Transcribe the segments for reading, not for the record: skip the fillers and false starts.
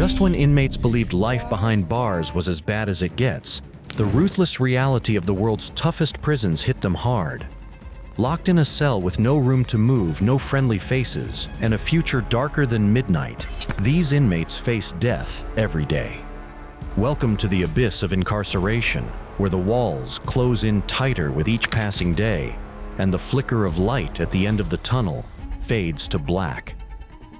just when inmates believed life behind bars was as bad as it gets, the ruthless reality of the world's toughest prisons hit them hard. Locked in a cell with no room to move, no friendly faces, and a future darker than midnight, these inmates face death every day. Welcome to the abyss of incarceration, where the walls close in tighter with each passing day, and the flicker of light at the end of the tunnel fades to black.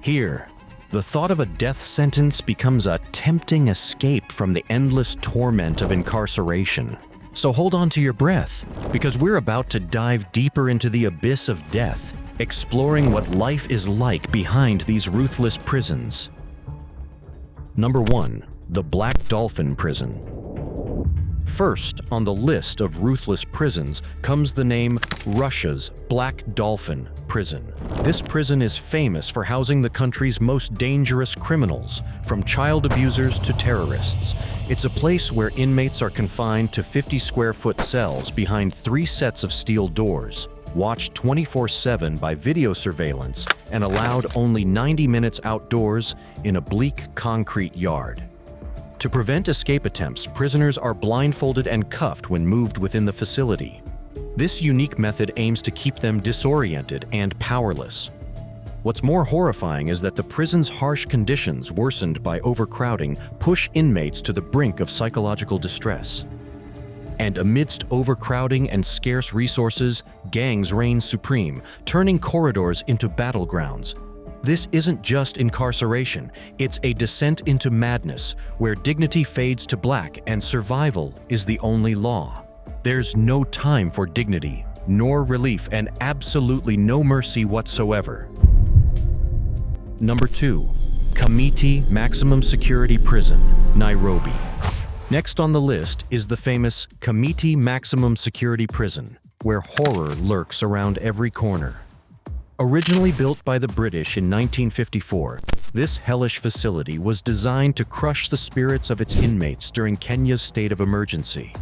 Here, the thought of a death sentence becomes a tempting escape from the endless torment of incarceration. So hold on to your breath, because we're about to dive deeper into the abyss of death, exploring what life is like behind these ruthless prisons. Number 1. The Black Dolphin Prison. First on the list of ruthless prisons comes the name Russia's Black Dolphin Prison. This prison is famous for housing the country's most dangerous criminals, from child abusers to terrorists. It's a place where inmates are confined to 50-square-foot cells behind 3 sets of steel doors, watched 24/7 by video surveillance, and allowed only 90 minutes outdoors in a bleak concrete yard. To prevent escape attempts, prisoners are blindfolded and cuffed when moved within the facility. This unique method aims to keep them disoriented and powerless. What's more horrifying is that the prison's harsh conditions, worsened by overcrowding, push inmates to the brink of psychological distress. And amidst overcrowding and scarce resources, gangs reign supreme, turning corridors into battlegrounds. This isn't just incarceration, it's a descent into madness, where dignity fades to black and survival is the only law. There's no time for dignity, nor relief, and absolutely no mercy whatsoever. Number 2. Kamiti Maximum Security Prison, Nairobi. Next on the list is the famous Kamiti Maximum Security Prison, where horror lurks around every corner. Originally built by the British in 1954, this hellish facility was designed to crush the spirits of its inmates during Kenya's state of emergency.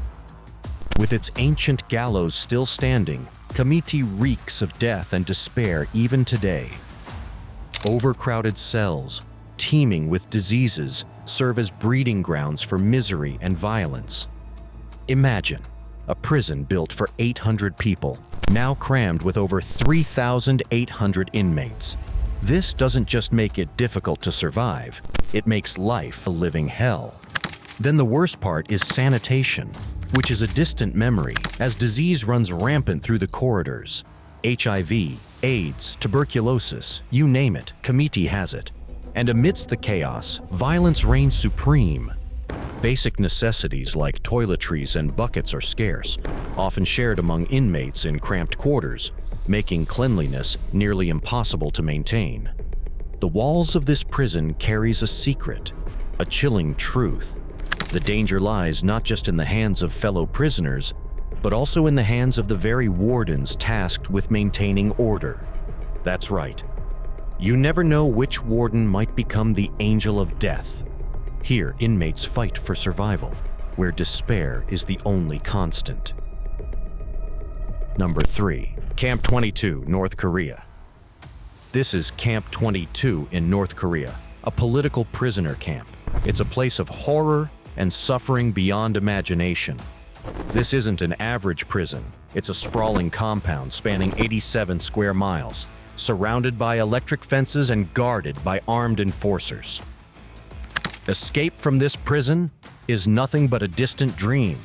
With its ancient gallows still standing, Kamiti reeks of death and despair even today. Overcrowded cells, teeming with diseases, serve as breeding grounds for misery and violence. Imagine a prison built for 800 people, now crammed with over 3,800 inmates. This doesn't just make it difficult to survive, it makes life a living hell. Then the worst part is sanitation, which is a distant memory, as disease runs rampant through the corridors. HIV, AIDS, tuberculosis, you name it, Kamiti has it. And amidst the chaos, violence reigns supreme. Basic necessities like toiletries and buckets are scarce, often shared among inmates in cramped quarters, making cleanliness nearly impossible to maintain. The walls of this prison carries a secret, a chilling truth. The danger lies not just in the hands of fellow prisoners, but also in the hands of the very wardens tasked with maintaining order. That's right. You never know which warden might become the angel of death. Here, inmates fight for survival, where despair is the only constant. Number 3. Camp 22, North Korea. This is Camp 22 in North Korea, a political prisoner camp. It's a place of horror and suffering beyond imagination. This isn't an average prison. It's a sprawling compound spanning 87 square miles, surrounded by electric fences and guarded by armed enforcers. Escape from this prison is nothing but a distant dream.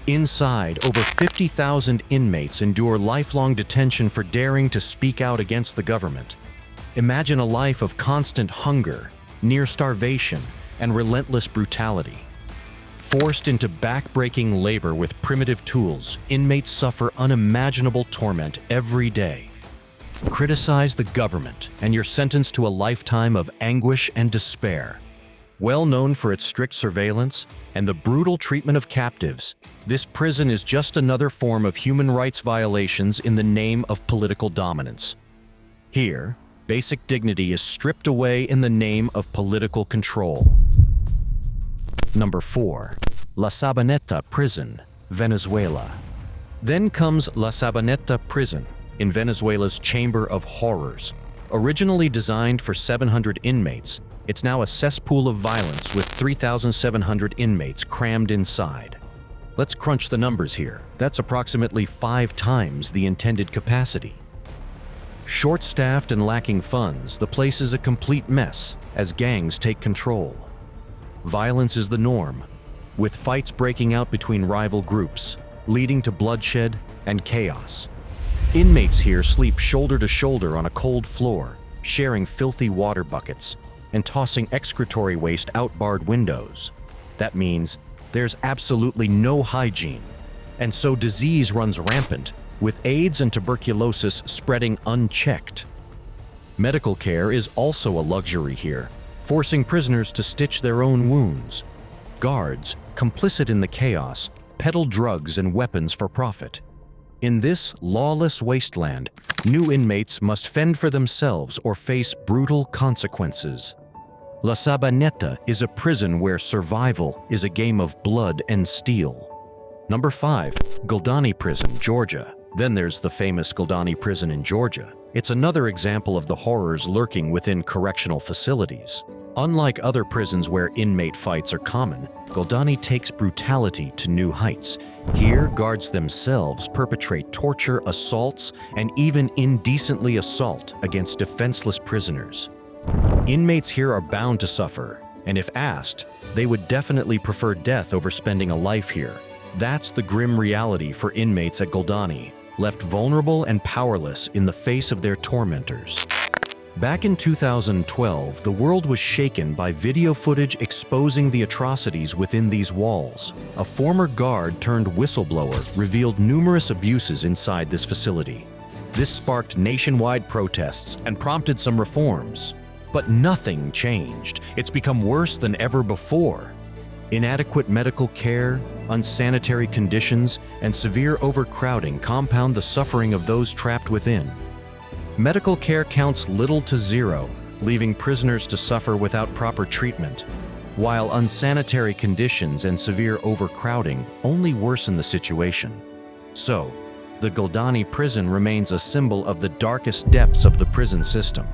Inside, over 50,000 inmates endure lifelong detention for daring to speak out against the government. Imagine a life of constant hunger, near starvation, and relentless brutality. Forced into back-breaking labor with primitive tools, inmates suffer unimaginable torment every day. Criticize the government, and you're sentenced to a lifetime of anguish and despair. Well known for its strict surveillance and the brutal treatment of captives, this prison is just another form of human rights violations in the name of political dominance. Here, basic dignity is stripped away in the name of political control. Number 4. La Sabaneta Prison, Venezuela. Then comes La Sabaneta Prison in Venezuela's Chamber of Horrors, Originally designed for 700 inmates, it's now a cesspool of violence with 3,700 inmates crammed inside. Let's crunch the numbers here. That's approximately 5 times the intended capacity. Short-staffed and lacking funds, the place is a complete mess as gangs take control. Violence is the norm, with fights breaking out between rival groups, leading to bloodshed and chaos. Inmates here sleep shoulder to shoulder on a cold floor, sharing filthy water buckets and tossing excretory waste out barred windows. That means there's absolutely no hygiene, and so disease runs rampant, with AIDS and tuberculosis spreading unchecked. Medical care is also a luxury here, forcing prisoners to stitch their own wounds. Guards, complicit in the chaos, peddle drugs and weapons for profit. In this lawless wasteland, new inmates must fend for themselves or face brutal consequences. La Sabaneta is a prison where survival is a game of blood and steel. Number 5, Gldani Prison, Georgia. Then there's the famous Gldani Prison in Georgia. It's another example of the horrors lurking within correctional facilities. Unlike other prisons where inmate fights are common, Gldani takes brutality to new heights. Here, guards themselves perpetrate torture, assaults, and even indecently assault against defenseless prisoners. Inmates here are bound to suffer, and if asked, they would definitely prefer death over spending a life here. That's the grim reality for inmates at Gldani, left vulnerable and powerless in the face of their tormentors. Back in 2012, the world was shaken by video footage exposing the atrocities within these walls. A former guard turned whistleblower revealed numerous abuses inside this facility. This sparked nationwide protests and prompted some reforms. But nothing changed. It's become worse than ever before. Inadequate medical care, unsanitary conditions, and severe overcrowding compound the suffering of those trapped within. Medical care counts little to zero, leaving prisoners to suffer without proper treatment, while unsanitary conditions and severe overcrowding only worsen the situation. So, the Gldani prison remains a symbol of the darkest depths of the prison system.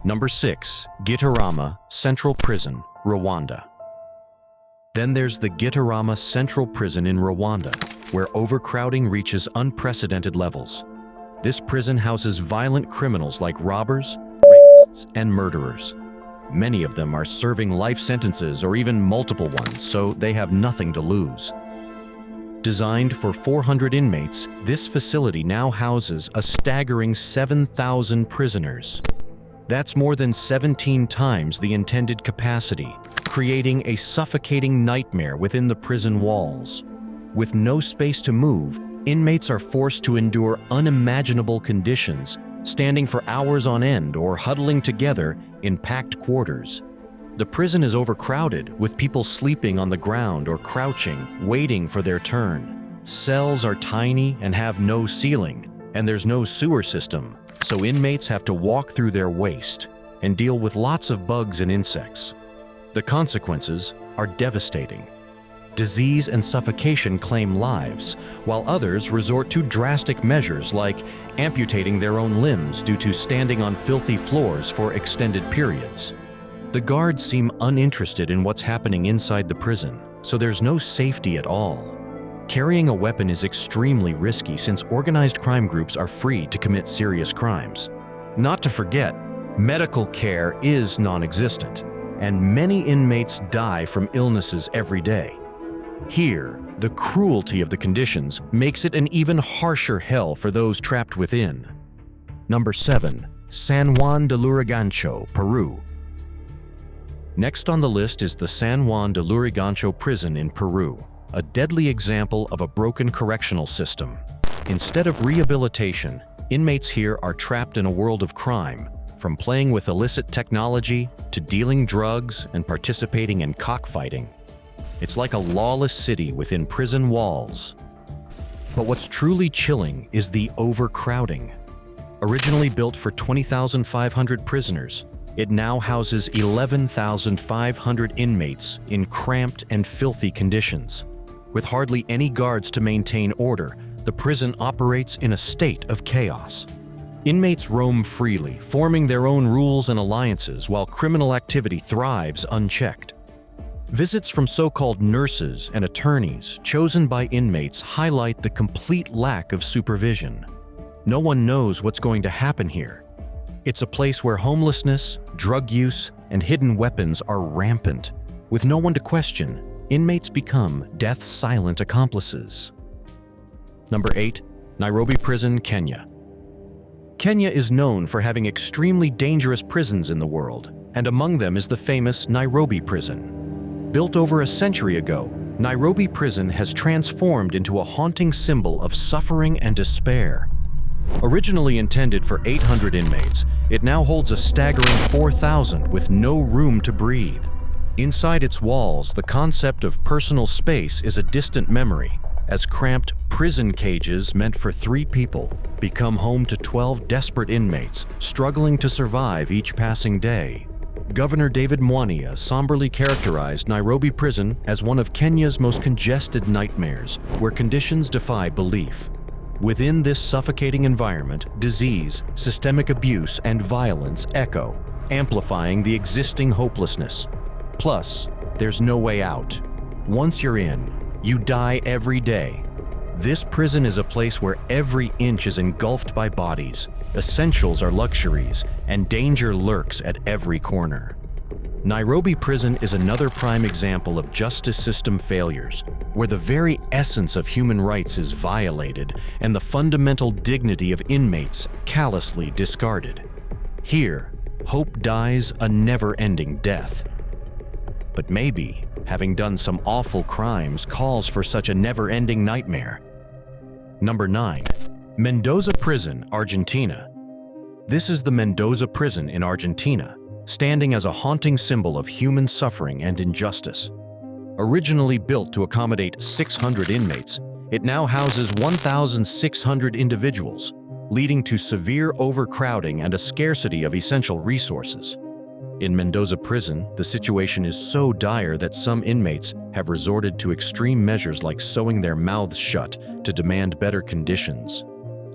Number 6, Gitarama Central Prison, Rwanda. Then there's the Gitarama Central Prison in Rwanda, where overcrowding reaches unprecedented levels. This prison houses violent criminals like robbers, rapists, and murderers. Many of them are serving life sentences or even multiple ones, so they have nothing to lose. Designed for 400 inmates, this facility now houses a staggering 7,000 prisoners. That's more than 17 times the intended capacity, creating a suffocating nightmare within the prison walls. With no space to move, inmates are forced to endure unimaginable conditions, standing for hours on end or huddling together in packed quarters. The prison is overcrowded, with people sleeping on the ground or crouching, waiting for their turn. Cells are tiny and have no ceiling, and there's no sewer system, so inmates have to walk through their waste and deal with lots of bugs and insects. The consequences are devastating. Disease and suffocation claim lives, while others resort to drastic measures like amputating their own limbs due to standing on filthy floors for extended periods. The guards seem uninterested in what's happening inside the prison, so there's no safety at all. Carrying a weapon is extremely risky since organized crime groups are free to commit serious crimes. Not to forget, medical care is non-existent, and many inmates die from illnesses every day. Here, the cruelty of the conditions makes it an even harsher hell for those trapped within. Number 7, San Juan de Lurigancho, Peru. Next on the list is the San Juan de Lurigancho prison in Peru, a deadly example of a broken correctional system. Instead of rehabilitation, inmates here are trapped in a world of crime, from playing with illicit technology to dealing drugs and participating in cockfighting. It's like a lawless city within prison walls. But what's truly chilling is the overcrowding. Originally built for 20,500 prisoners, it now houses 11,500 inmates in cramped and filthy conditions. With hardly any guards to maintain order, the prison operates in a state of chaos. Inmates roam freely, forming their own rules and alliances while criminal activity thrives unchecked. Visits from so-called nurses and attorneys chosen by inmates highlight the complete lack of supervision. No one knows what's going to happen here. It's a place where homelessness, drug use, and hidden weapons are rampant. With no one to question, inmates become death's silent accomplices. Number 8. Nairobi Prison, Kenya. Kenya is known for having extremely dangerous prisons in the world, and among them is the famous Nairobi Prison. Built over a century ago, Nairobi Prison has transformed into a haunting symbol of suffering and despair. Originally intended for 800 inmates, it now holds a staggering 4,000 with no room to breathe. Inside its walls, the concept of personal space is a distant memory, as cramped prison cages meant for 3 people become home to 12 desperate inmates struggling to survive each passing day. Governor David Mwania somberly characterized Nairobi Prison as one of Kenya's most congested nightmares, where conditions defy belief. Within this suffocating environment, disease, systemic abuse, and violence echo, amplifying the existing hopelessness. Plus, there's no way out. Once you're in, you die every day. This prison is a place where every inch is engulfed by bodies, essentials are luxuries, and danger lurks at every corner. Nairobi Prison is another prime example of justice system failures, where the very essence of human rights is violated and the fundamental dignity of inmates callously discarded. Here, hope dies a never-ending death. But maybe having done some awful crimes calls for such a never-ending nightmare. Number 9. Mendoza Prison, Argentina. This is the Mendoza Prison in Argentina, standing as a haunting symbol of human suffering and injustice. Originally built to accommodate 600 inmates, it now houses 1,600 individuals, leading to severe overcrowding and a scarcity of essential resources. In Mendoza Prison, the situation is so dire that some inmates have resorted to extreme measures like sewing their mouths shut to demand better conditions.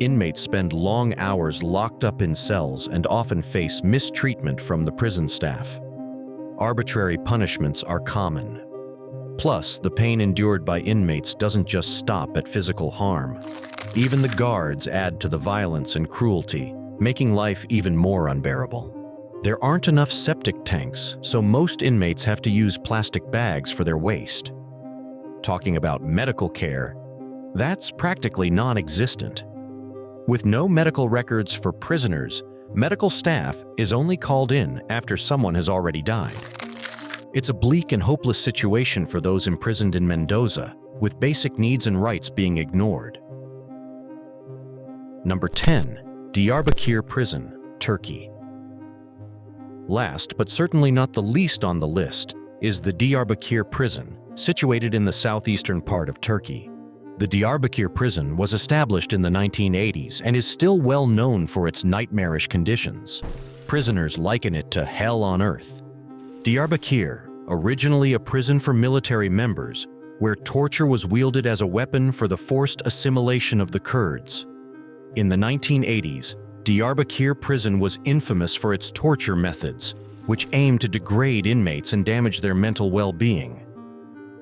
Inmates spend long hours locked up in cells and often face mistreatment from the prison staff. Arbitrary punishments are common. Plus, the pain endured by inmates doesn't just stop at physical harm. Even the guards add to the violence and cruelty, making life even more unbearable. There aren't enough septic tanks, so most inmates have to use plastic bags for their waste. Talking about medical care, that's practically non-existent. With no medical records for prisoners, medical staff is only called in after someone has already died. It's a bleak and hopeless situation for those imprisoned in Mendoza, with basic needs and rights being ignored. Number 10. Diyarbakir Prison, Turkey. Last, but certainly not the least on the list, is the Diyarbakir Prison, situated in the southeastern part of Turkey. The Diyarbakir Prison was established in the 1980s and is still well known for its nightmarish conditions. Prisoners liken it to hell on earth. Diyarbakir, originally a prison for military members, where torture was wielded as a weapon for the forced assimilation of the Kurds. In the 1980s, Diyarbakir Prison was infamous for its torture methods, which aimed to degrade inmates and damage their mental well-being.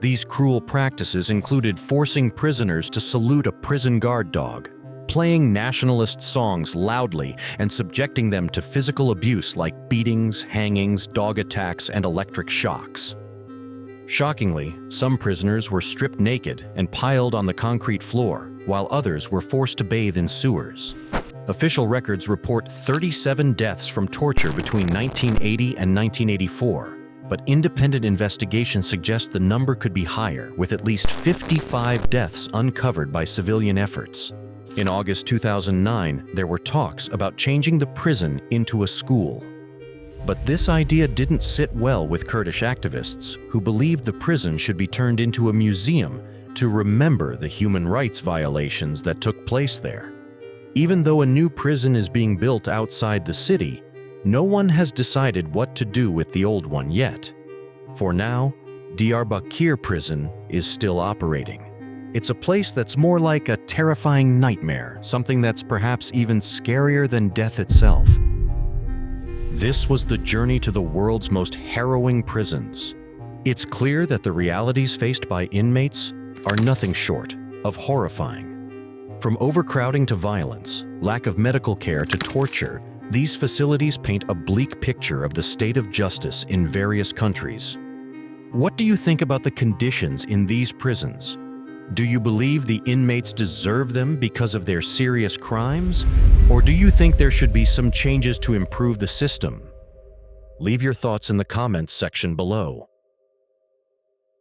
These cruel practices included forcing prisoners to salute a prison guard dog, playing nationalist songs loudly, and subjecting them to physical abuse like beatings, hangings, dog attacks, and electric shocks. Shockingly, some prisoners were stripped naked and piled on the concrete floor, while others were forced to bathe in sewers. Official records report 37 deaths from torture between 1980 and 1984, but independent investigations suggest the number could be higher, with at least 55 deaths uncovered by civilian efforts. In August 2009, there were talks about changing the prison into a school. But this idea didn't sit well with Kurdish activists, who believed the prison should be turned into a museum to remember the human rights violations that took place there. Even though a new prison is being built outside the city, no one has decided what to do with the old one yet. For now, Diyarbakir Prison is still operating. It's a place that's more like a terrifying nightmare, something that's perhaps even scarier than death itself. This was the journey to the world's most harrowing prisons. It's clear that the realities faced by inmates are nothing short of horrifying. From overcrowding to violence, lack of medical care to torture, these facilities paint a bleak picture of the state of justice in various countries. What do you think about the conditions in these prisons? Do you believe the inmates deserve them because of their serious crimes? Or do you think there should be some changes to improve the system? Leave your thoughts in the comments section below.